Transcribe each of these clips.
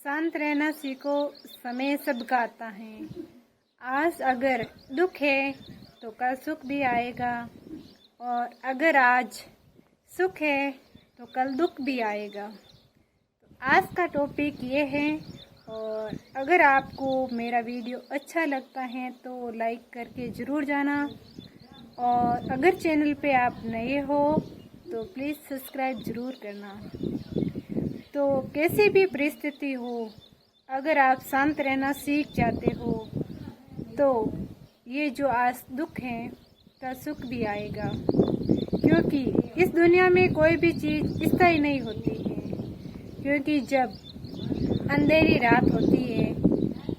शांत रहना सीखो, समय सबका आता है। आज अगर दुख है तो कल सुख भी आएगा, और अगर आज सुख है तो कल दुख भी आएगा। तो आज का टॉपिक ये है, और अगर आपको मेरा वीडियो अच्छा लगता है तो लाइक करके ज़रूर जाना, और अगर चैनल पे आप नए हो तो प्लीज़ सब्सक्राइब ज़रूर करना। तो कैसी भी परिस्थिति हो, अगर आप शांत रहना सीख जाते हो तो ये जो आज दुख है का सुख भी आएगा, क्योंकि इस दुनिया में कोई भी चीज़ स्थायी नहीं होती है। क्योंकि जब अंधेरी रात होती है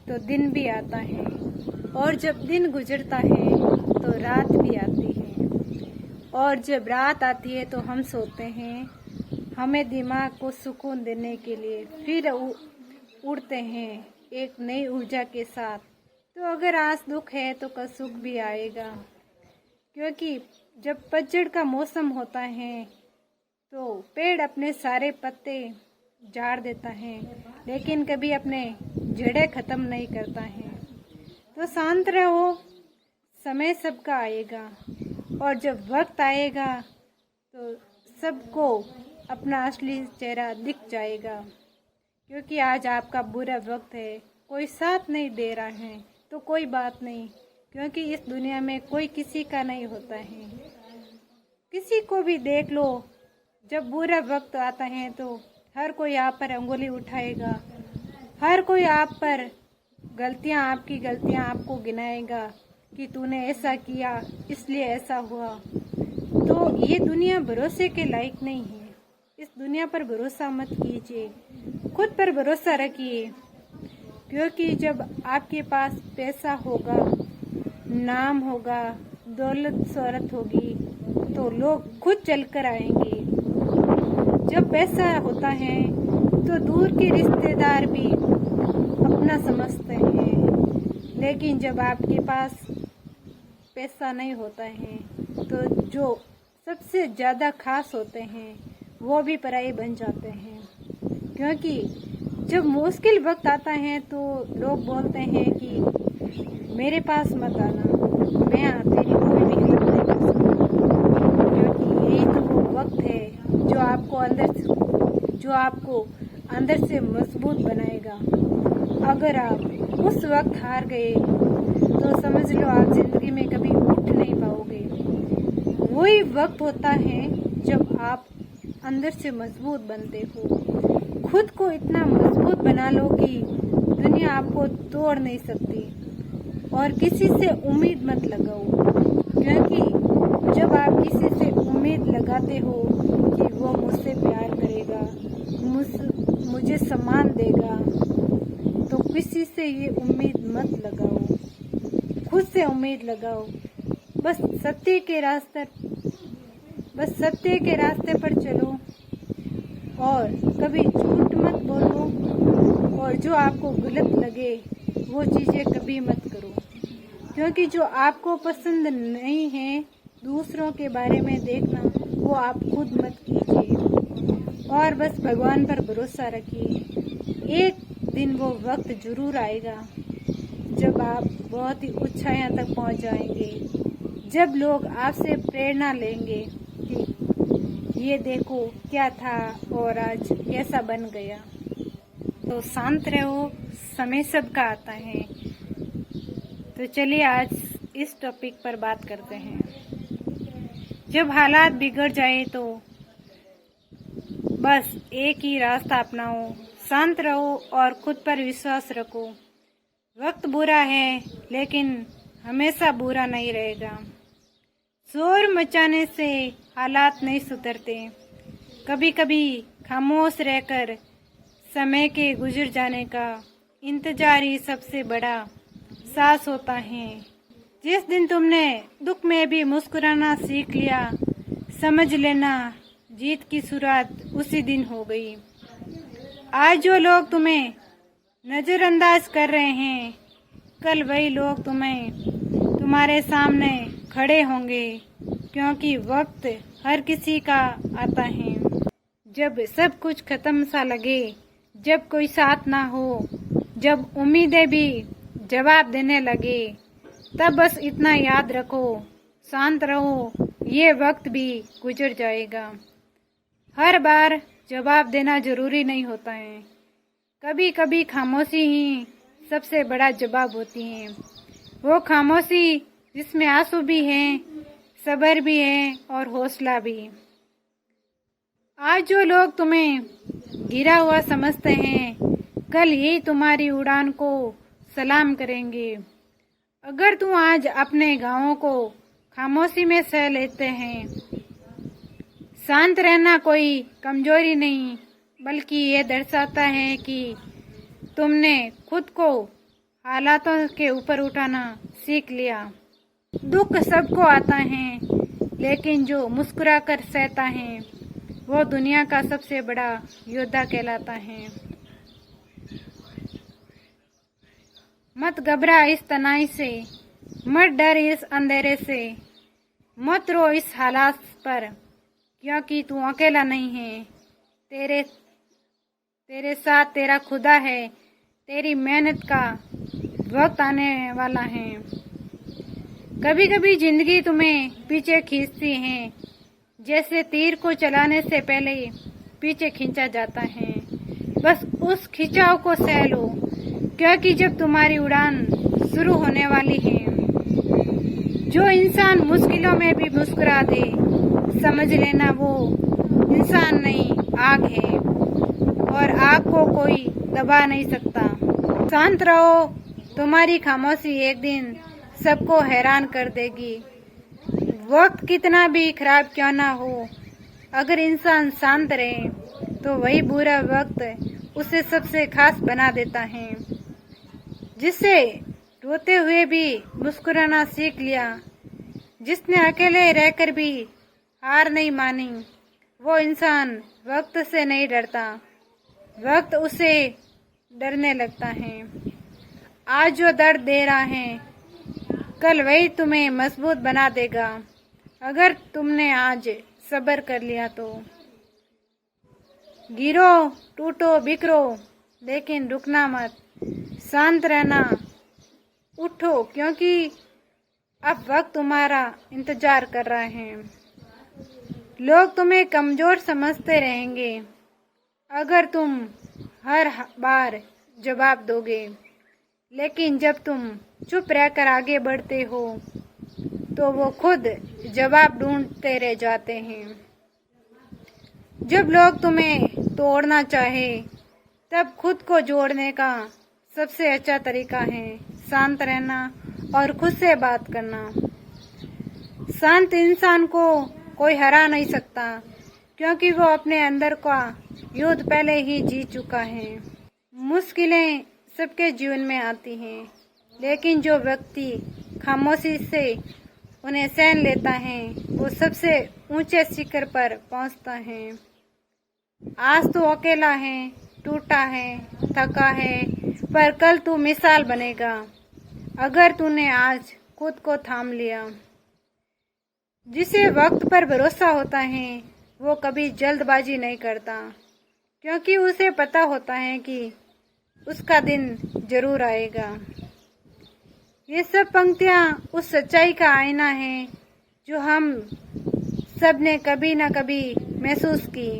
तो दिन भी आता है, और जब दिन गुजरता है तो रात भी आती है, और जब रात आती है तो हम सोते हैं। हमें दिमाग को सुकून देने के लिए फिर उड़ते हैं एक नई ऊर्जा के साथ। तो अगर आज दुख है तो कल सुख भी आएगा, क्योंकि जब पतझड़ का मौसम होता है तो पेड़ अपने सारे पत्ते झाड़ देता है, लेकिन कभी अपने जड़ें ख़त्म नहीं करता है। तो शांत रहो, समय सबका आएगा, और जब वक्त आएगा तो सबको अपना असली चेहरा दिख जाएगा। क्योंकि आज आपका बुरा वक्त है, कोई साथ नहीं दे रहा है तो कोई बात नहीं, क्योंकि इस दुनिया में कोई किसी का नहीं होता है। किसी को भी देख लो, जब बुरा वक्त आता है तो हर कोई आप पर अंगुली उठाएगा, हर कोई आप पर गलतियां, आपकी गलतियां आपको गिनाएगा कि तूने ऐसा किया इसलिए ऐसा हुआ। तो ये दुनिया भरोसे के लायक नहीं है। इस दुनिया पर भरोसा मत कीजिए, खुद पर भरोसा रखिए। क्योंकि जब आपके पास पैसा होगा, नाम होगा, दौलत शोहरत होगी तो लोग खुद चल कर आएंगे। जब पैसा होता है तो दूर के रिश्तेदार भी अपना समझते हैं, लेकिन जब आपके पास पैसा नहीं होता है तो जो सबसे ज़्यादा खास होते हैं वो भी पराई बन जाते हैं। क्योंकि जब मुश्किल वक्त आता है तो लोग बोलते हैं कि मेरे पास मत आना, मैं तेरी कोई भी हेल्प नहीं कर सकता। क्योंकि यही तो वो वक्त है जो आपको अंदर से मजबूत बनाएगा। अगर आप उस वक्त हार गए तो समझ लो आप जिंदगी में कभी उठ नहीं पाओगे। वही वक्त होता है जब आप अंदर से मजबूत बनते हो। खुद को इतना मजबूत बना लो कि दुनिया आपको तोड़ नहीं सकती, और किसी से उम्मीद मत लगाओ। क्योंकि जब आप किसी से उम्मीद लगाते हो कि वो मुझसे प्यार करेगा, मुझे सम्मान देगा, तो किसी से ये उम्मीद मत लगाओ, खुद से उम्मीद लगाओ। बस सत्य के रास्ते पर चलो, और कभी झूठ मत बोलो, और जो आपको गलत लगे वो चीज़ें कभी मत करो। क्योंकि जो आपको पसंद नहीं है दूसरों के बारे में देखना, वो आप खुद मत कीजिए, और बस भगवान पर भरोसा रखिए। एक दिन वो वक्त जरूर आएगा जब आप बहुत ही ऊंचाइयों तक पहुंच जाएंगे, जब लोग आपसे प्रेरणा लेंगे कि ये देखो क्या था और आज कैसा बन गया। तो शांत रहो, समय सबका आता है। तो चलिए आज इस टॉपिक पर बात करते हैं। जब हालात बिगड़ जाए तो बस एक ही रास्ता अपनाओ, शांत रहो और खुद पर विश्वास रखो। वक्त बुरा है लेकिन हमेशा बुरा नहीं रहेगा। शोर मचाने से हालात नहीं सुधरते। कभी कभी खामोश रहकर समय के गुजर जाने का इंतजार ही सबसे बड़ा साहस होता है। जिस दिन तुमने दुख में भी मुस्कुराना सीख लिया, समझ लेना जीत की शुरुआत उसी दिन हो गई। आज जो लोग तुम्हें नज़रअंदाज कर रहे हैं, कल वही लोग तुम्हारे सामने खड़े होंगे। क्योंकि वक्त हर किसी का आता है। जब सब कुछ खत्म सा लगे, जब कोई साथ ना हो, जब उम्मीदें भी जवाब देने लगे, तब बस इतना याद रखो, शांत रहो, ये वक्त भी गुजर जाएगा। हर बार जवाब देना जरूरी नहीं होता है। कभी कभी खामोशी ही सबसे बड़ा जवाब होती है। वो खामोशी जिसमें आंसू भी हैं, सब्र भी है और हौसला भी। आज जो लोग तुम्हें गिरा हुआ समझते हैं, कल यही तुम्हारी उड़ान को सलाम करेंगे। अगर तुम आज अपने गाँवों को खामोशी में सह लेते हैं, शांत रहना कोई कमजोरी नहीं, बल्कि ये दर्शाता है कि तुमने खुद को हालातों के ऊपर उठाना सीख लिया। दुख सबको आता है, लेकिन जो मुस्कुरा कर सहता है वो दुनिया का सबसे बड़ा योद्धा कहलाता है। मत घबरा इस तनाई से, मत डर इस अंधेरे से, मत रो इस हालात पर, क्योंकि तू अकेला नहीं है। तेरे साथ तेरा खुदा है। तेरी मेहनत का वक्त आने वाला है। कभी कभी जिंदगी तुम्हें पीछे खींचती है, जैसे तीर को चलाने से पहले पीछे खींचा जाता है। बस उस खिंचाव को सह लो, क्योंकि जब तुम्हारी उड़ान शुरू होने वाली है। जो इंसान मुश्किलों में भी मुस्कुरा दे, समझ लेना वो इंसान नहीं, आग है, और आग को कोई दबा नहीं सकता। शांत रहो, तुम्हारी खामोशी एक दिन सबको हैरान कर देगी। वक्त कितना भी खराब क्यों ना हो, अगर इंसान शांत रहे तो वही बुरा वक्त उसे सबसे खास बना देता है। जिससे रोते हुए भी मुस्कुराना सीख लिया, जिसने अकेले रहकर भी हार नहीं मानी, वो इंसान वक्त से नहीं डरता, वक्त उसे डरने लगता है। आज जो दर्द दे रहा है, कल वही तुम्हें मजबूत बना देगा, अगर तुमने आज सब्र कर लिया तो। गिरो, टूटो, बिखरो, लेकिन रुकना मत, शांत रहना, उठो, क्योंकि अब वक्त तुम्हारा इंतजार कर रहा है। लोग तुम्हें कमजोर समझते रहेंगे अगर तुम हर बार जवाब दोगे, लेकिन जब तुम चुप रहकर आगे बढ़ते हो तो वो खुद जवाब ढूंढते रह जाते हैं। जब लोग तुम्हें तोड़ना चाहे, तब खुद को जोड़ने का सबसे अच्छा तरीका है शांत रहना और खुद से बात करना। शांत इंसान को कोई हरा नहीं सकता, क्योंकि वो अपने अंदर का युद्ध पहले ही जीत चुका है। मुश्किलें सबके जीवन में आती हैं, लेकिन जो व्यक्ति खामोशी से उन्हें सहन लेता है, वो सबसे ऊंचे शिखर पर पहुंचता है। आज तो अकेला है, टूटा है, थका है, पर कल तू मिसाल बनेगा अगर तूने आज खुद को थाम लिया। जिसे वक्त पर भरोसा होता है, वो कभी जल्दबाजी नहीं करता, क्योंकि उसे पता होता है कि उसका दिन जरूर आएगा। ये सब पंक्तियाँ उस सच्चाई का आईना है जो हम सब ने कभी न कभी महसूस की।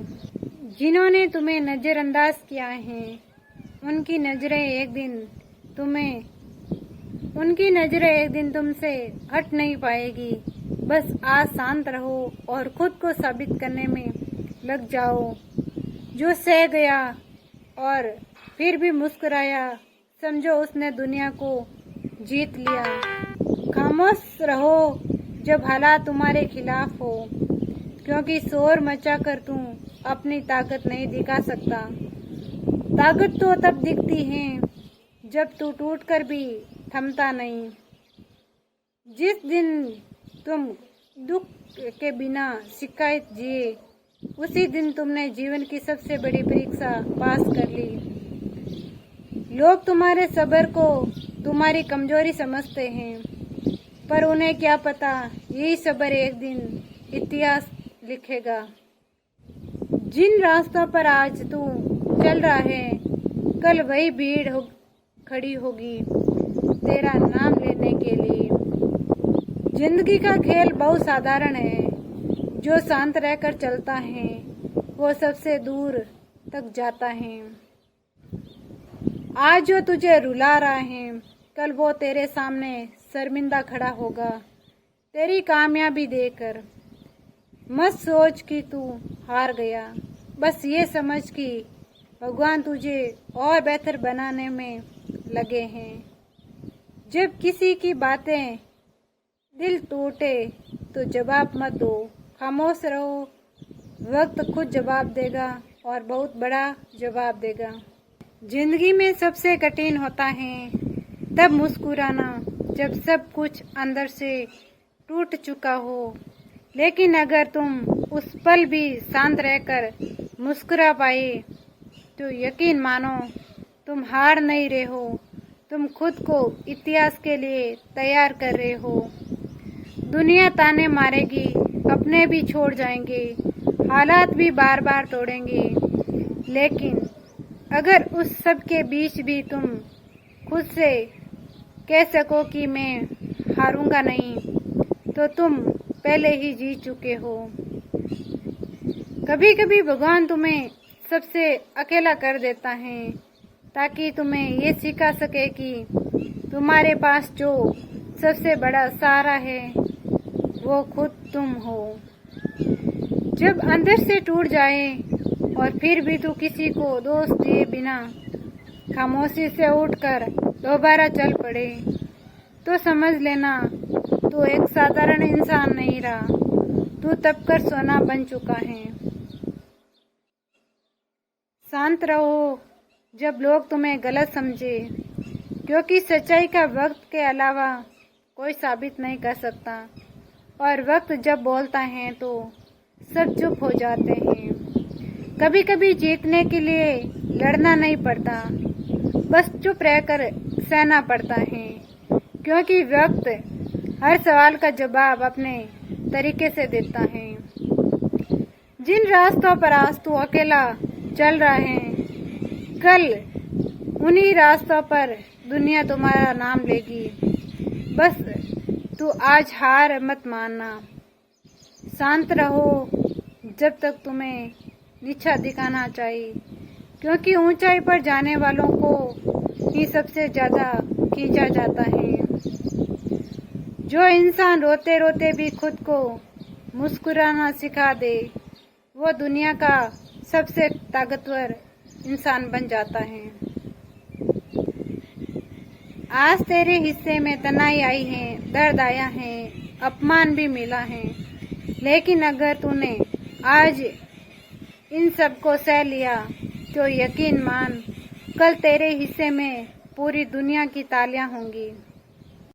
जिन्होंने तुम्हें नज़रअंदाज किया है, उनकी नज़रें एक दिन तुमसे हट नहीं पाएगी। बस आज शांत रहो और खुद को साबित करने में लग जाओ। जो सह गया और फिर भी मुस्कुराया, समझो उसने दुनिया को जीत लिया। खामोश रहो जब हालात तुम्हारे खिलाफ हो, क्योंकि शोर मचाकर तुम अपनी ताकत नहीं दिखा सकता। ताकत तो तब दिखती है जब तू टूटकर भी थमता नहीं। जिस दिन तुम दुख के बिना शिकायत जिए, उसी दिन तुमने जीवन की सबसे बड़ी परीक्षा पास कर ली। लोग तुम्हारे सब्र को तुम्हारी कमजोरी समझते हैं, पर उन्हें क्या पता यही सब्र एक दिन इतिहास लिखेगा। जिन रास्तों पर आज तू चल रहा है, कल वही भीड़ खड़ी होगी तेरा नाम लेने के लिए। जिंदगी का खेल बहुत साधारण है, जो शांत रहकर चलता है वो सबसे दूर तक जाता है। आज जो तुझे रुला रहा है, कल वो तेरे सामने शर्मिंदा खड़ा होगा तेरी कामयाबी देकर। मत सोच कि तू हार गया, बस ये समझ कि भगवान तुझे और बेहतर बनाने में लगे हैं। जब किसी की बातें दिल टूटे तो जवाब मत दो, खामोश रहो, वक्त खुद जवाब देगा और बहुत बड़ा जवाब देगा। जिंदगी में सबसे कठिन होता है तब मुस्कुराना जब सब कुछ अंदर से टूट चुका हो, लेकिन अगर तुम उस पल भी शांत रहकर मुस्कुरा पाए तो यकीन मानो तुम हार नहीं रहे हो, तुम खुद को इतिहास के लिए तैयार कर रहे हो। दुनिया ताने मारेगी, अपने भी छोड़ जाएंगे, हालात भी बार बार तोड़ेंगे, लेकिन अगर उस सब के बीच भी तुम खुद से कह सको कि मैं हारूंगा नहीं, तो तुम पहले ही जीत चुके हो। कभी कभी भगवान तुम्हें सबसे अकेला कर देता है ताकि तुम्हें ये सिखा सके कि तुम्हारे पास जो सबसे बड़ा सहारा है वो खुद तुम हो। जब अंदर से टूट जाए और फिर भी तू किसी को दोष दिए बिना खामोशी से उठकर दोबारा चल पड़े तो समझ लेना तू एक साधारण इंसान नहीं रहा, तू तपकर सोना बन चुका है। शांत रहो जब लोग तुम्हें गलत समझे, क्योंकि सच्चाई का वक्त के अलावा कोई साबित नहीं कर सकता, और वक्त जब बोलता है तो सब चुप हो जाते हैं। कभी कभी जीतने के लिए लड़ना नहीं पड़ता, बस चुप रहकर सहना पड़ता है, क्योंकि वक्त हर सवाल का जवाब अपने तरीके से देता है। जिन रास्तों पर आज तू अकेला चल रहा है, कल उन्हीं रास्तों पर दुनिया तुम्हारा नाम लेगी। बस तू आज हार मत मानना, शांत रहो जब तक तुम्हें नीचा दिखाना चाहिए, क्योंकि ऊंचाई पर जाने वालों को ही सबसे ज्यादा खींचा जाता है। जो इंसान रोते रोते भी खुद को मुस्कुराना सिखा दे, वो दुनिया का सबसे ताकतवर इंसान बन जाता है। आज तेरे हिस्से में तनाई आई है, दर्द आया है, अपमान भी मिला है, लेकिन अगर तूने आज इन सब को सह लिया तो यकीन मान कल तेरे हिस्से में पूरी दुनिया की तालियां होंगी।